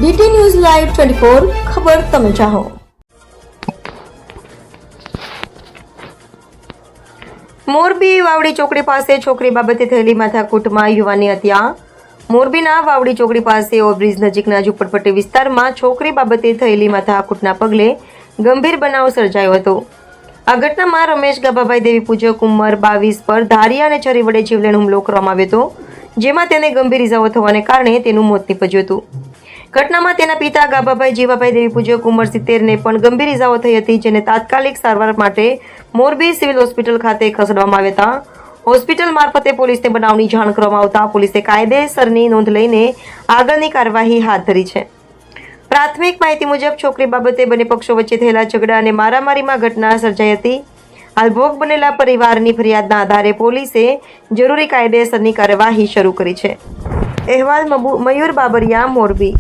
DT news live 24 ખબર તમે ચાહો। મોરબી વાવડી ચોકડી પાસે છોકરી બાબતે થયેલી માથાકૂટમાં યુવાનની હત્યા। મોરબીના વાવડી ચોકડી પાસે ઓવરબ્રિજ નજીકના ઝુંપડપટ્ટી વિસ્તારમાં છોકરી બાબતે થયેલી માથાકૂટના પગલે ગંભીર બનાવ સર્જાયો હતો। આ ઘટનામાં રમેશ ગાભાભાઈ દેવી પૂજક ઉંમર 22 પર ધારિયા અને છરી વડે જીવલેણ હુમલો કરવામાં આવ્યો હતો, જેમાં તેને ગંભીર ઇજાઓ થવાને કારણે તેનું મોત નીપજ્યું હતું। ઘટનામાં તેના પિતા ગાભાભાઈ જીવાભાઈ દેવી પૂજક ઉંમર 70 ને પણ ગંભીર ઇજાઓ થઈ હતી, જેને તાત્કાલિક સારવાર માટે મોરબી સિવિલ હોસ્પિટલ ખાતે ખસેડવામાં આવ્યા હતા। હોસ્પિટલ મારફતે પોલીસને બનાવની જાણ કરવામાં આવતા પોલીસે કાયદેસરની નોંધ લઈને આગળની કાર્યવાહી હાથ ધરી છે। પ્રાથમિક માહિતી મુજબ છોકરી બાબતે બંને પક્ષો વચ્ચે થયેલા ઝઘડા અને મારામારીમાં ઘટના સર્જાઈ હતી। હાલ ભોગ બનેલા પરિવારની ફરિયાદના આધારે પોલીસે જરૂરી કાયદેસરની કાર્યવાહી શરૂ કરી છે। અહેવાલ મયુર બાબરિયા, મોરબી।